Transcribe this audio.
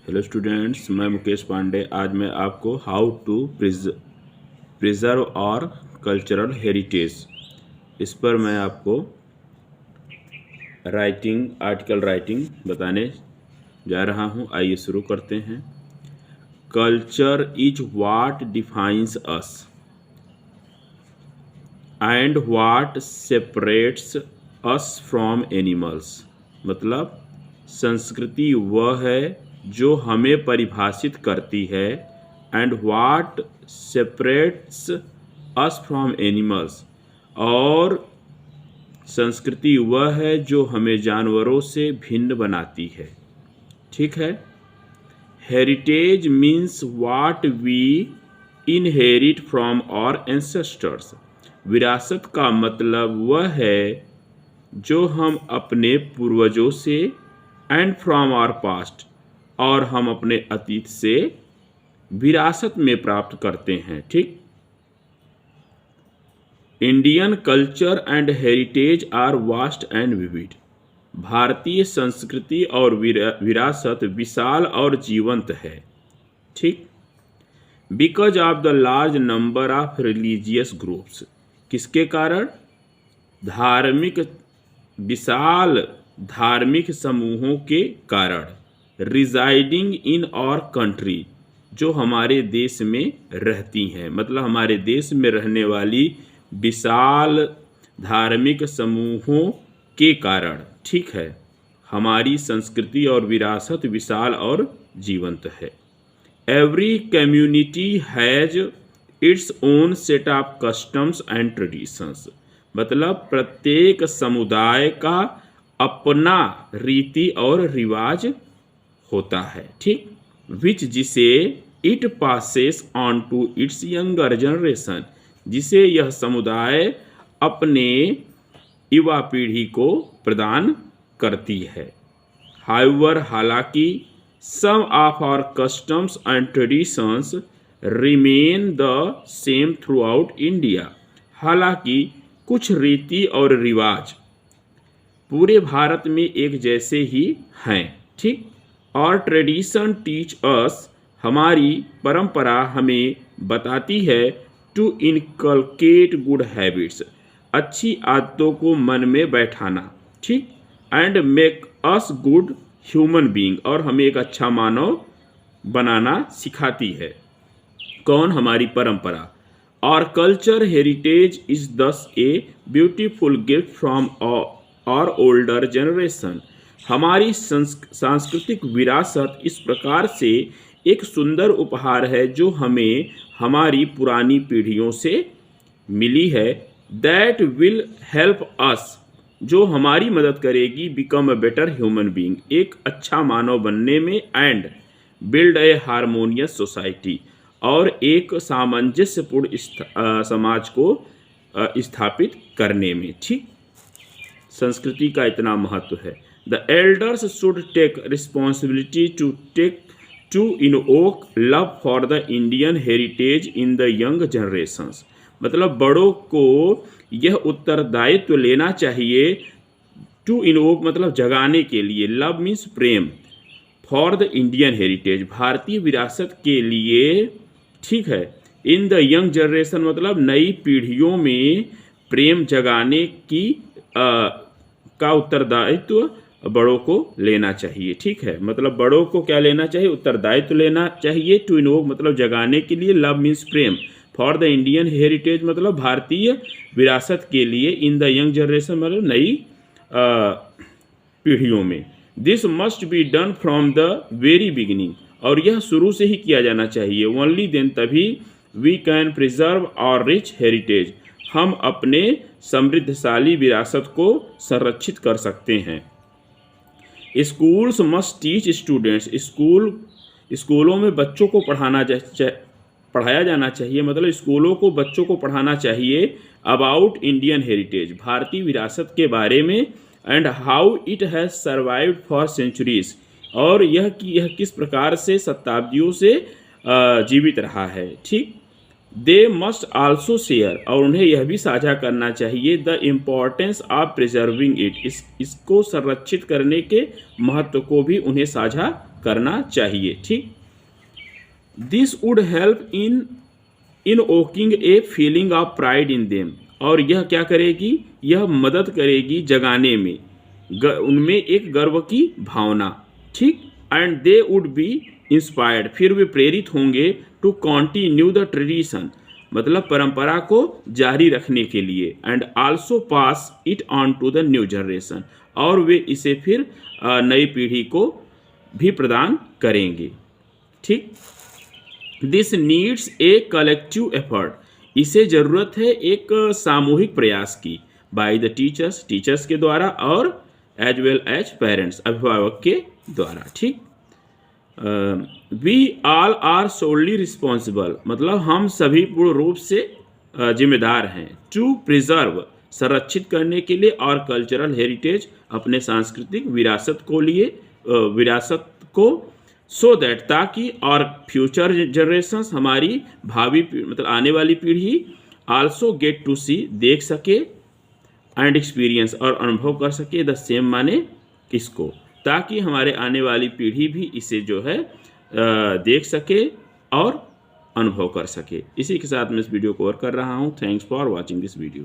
Hello students, मैं मुकेश पांडे। आज मैं आपको हाउ टू प्रिजर्व और कल्चरल हेरिटेज, इस पर मैं आपको आर्टिकल राइटिंग बताने जा रहा हूं। आइए शुरू करते हैं। Culture is what defines us and what separates us from animals. मतलब संस्कृति वह है जो हमें परिभाषित करती है, and what separates us from animals, और संस्कृति वह है जो हमें जानवरों से भिन्न बनाती है। ठीक है। Heritage means what we inherit from our ancestors. विरासत का मतलब वह है जो हम अपने पूर्वजों से, एंड फ्रॉम आवर पास्ट, और हम अपने अतीत से विरासत में प्राप्त करते हैं। ठीक। Indian culture and heritage are vast and vivid. भारतीय संस्कृति और विरासत विशाल और जीवंत है। ठीक। Because of the large number of religious groups. किसके कारण? विशाल धार्मिक समूहों के कारण। रिजाइडिंग इन आवर कंट्री, जो हमारे देश में रहती हैं। मतलब हमारे देश में रहने वाली विशाल धार्मिक समूहों के कारण। ठीक है। हमारी संस्कृति और विरासत विशाल और जीवंत है। Every community has its own set of customs and traditions. मतलब प्रत्येक समुदाय का अपना रीति और रिवाज होता है। ठीक। विच जिसे it passes on to its younger generation, जिसे यह समुदाय अपने युवा पीढ़ी को प्रदान करती है। हाउएवर, हालांकि some of our customs and traditions remain the same throughout India. हालांकि कुछ रीति और रिवाज पूरे भारत में एक जैसे ही हैं। ठीक। और ट्रेडिशन टीच अस, हमारी परंपरा हमें बताती है, टू इनकलकेट गुड हैबिट्स, अच्छी आदतों को मन में बैठाना। ठीक। And make us good human being, और हमें एक अच्छा मानव बनाना सिखाती है। कौन? हमारी परंपरा। और कल्चर हेरिटेज इज दस ए ब्यूटीफुल गिफ्ट फ्रॉम और ओल्डर जनरेशन। हमारी सांस्कृतिक विरासत इस प्रकार से एक सुंदर उपहार है जो हमें हमारी पुरानी पीढ़ियों से मिली है। दैट विल हेल्प अस, जो हमारी मदद करेगी, become a better human being, एक अच्छा मानव बनने में, and build a harmonious society, और एक सामंजस्यपूर्ण समाज को स्थापित करने में। ठीक। संस्कृति का इतना महत्व है। The elders should take responsibility to invoke love for the Indian heritage in the young generations. मतलब बड़ों को यह उत्तरदायित्व लेना चाहिए, टू इनवोक मतलब जगाने के लिए, love means Prem, for the Indian heritage भारतीय विरासत के लिए। ठीक है। इन द यंग जनरेशन मतलब नई पीढ़ियों में प्रेम जगाने की का उत्तरदायित्व बड़ों को लेना चाहिए। ठीक है। मतलब बड़ों को क्या लेना चाहिए? उत्तरदायित्व लेना चाहिए। टू इनवोक मतलब जगाने के लिए, love means Prem, for the Indian heritage मतलब भारतीय विरासत के लिए, इन द यंग जनरेशन मतलब नई पीढ़ियों में। This must be done from the very beginning, और यह शुरू से ही किया जाना चाहिए। ओनली देन, तभी we can preserve our rich heritage, हम अपने समृद्धशाली विरासत को संरक्षित कर सकते हैं। स्कूल्स मस्ट टीच स्टूडेंट्स, स्कूलों में बच्चों को पढ़ाया जाना चाहिए। मतलब स्कूलों को बच्चों को पढ़ाना चाहिए अबाउट इंडियन हेरिटेज, भारतीय विरासत के बारे में, and how it has survived for centuries, और यह किस प्रकार से शताब्दियों से जीवित रहा है। ठीक। दे मस्ट आल्सो शेयर, और उन्हें यह भी साझा करना चाहिए, the importance of preserving it, इसको संरक्षित करने के महत्व को भी उन्हें साझा करना चाहिए। ठीक, this would help in evoking a feeling of pride in them, और यह क्या करेगी, यह मदद करेगी जगाने में उनमें एक गर्व की भावना। ठीक, and they would be inspired, फिर वे प्रेरित होंगे टू कंटिन्यू द ट्रेडिशन, मतलब परंपरा को जारी रखने के लिए, and also pass it on to the new generation, और वे इसे फिर नई पीढ़ी को भी प्रदान करेंगे। ठीक, this needs a collective effort, इसे ज़रूरत है एक सामूहिक प्रयास की, बाय द टीचर्स, टीचर्स के द्वारा, और एज वेल एज पेरेंट्स, अभिभावक के द्वारा। ठीक, we all are solely responsible, मतलब हम सभी पूर्ण रूप से जिम्मेदार हैं, टू प्रिजर्व, संरक्षित करने के लिए, और कल्चरल हेरिटेज, अपने सांस्कृतिक विरासत को सो दैट, ताकि, और फ्यूचर जनरेशंस, हमारी भावी मतलब आने वाली पीढ़ी, आल्सो गेट टू सी, देख सके, एंड एक्सपीरियंस, और अनुभव कर सके, द सेम माने किसको, ताकि हमारे आने वाली पीढ़ी भी इसे जो है देख सके और अनुभव कर सके। इसी के साथ मैं इस वीडियो को कवर कर रहा हूँ। Thanks for watching this video.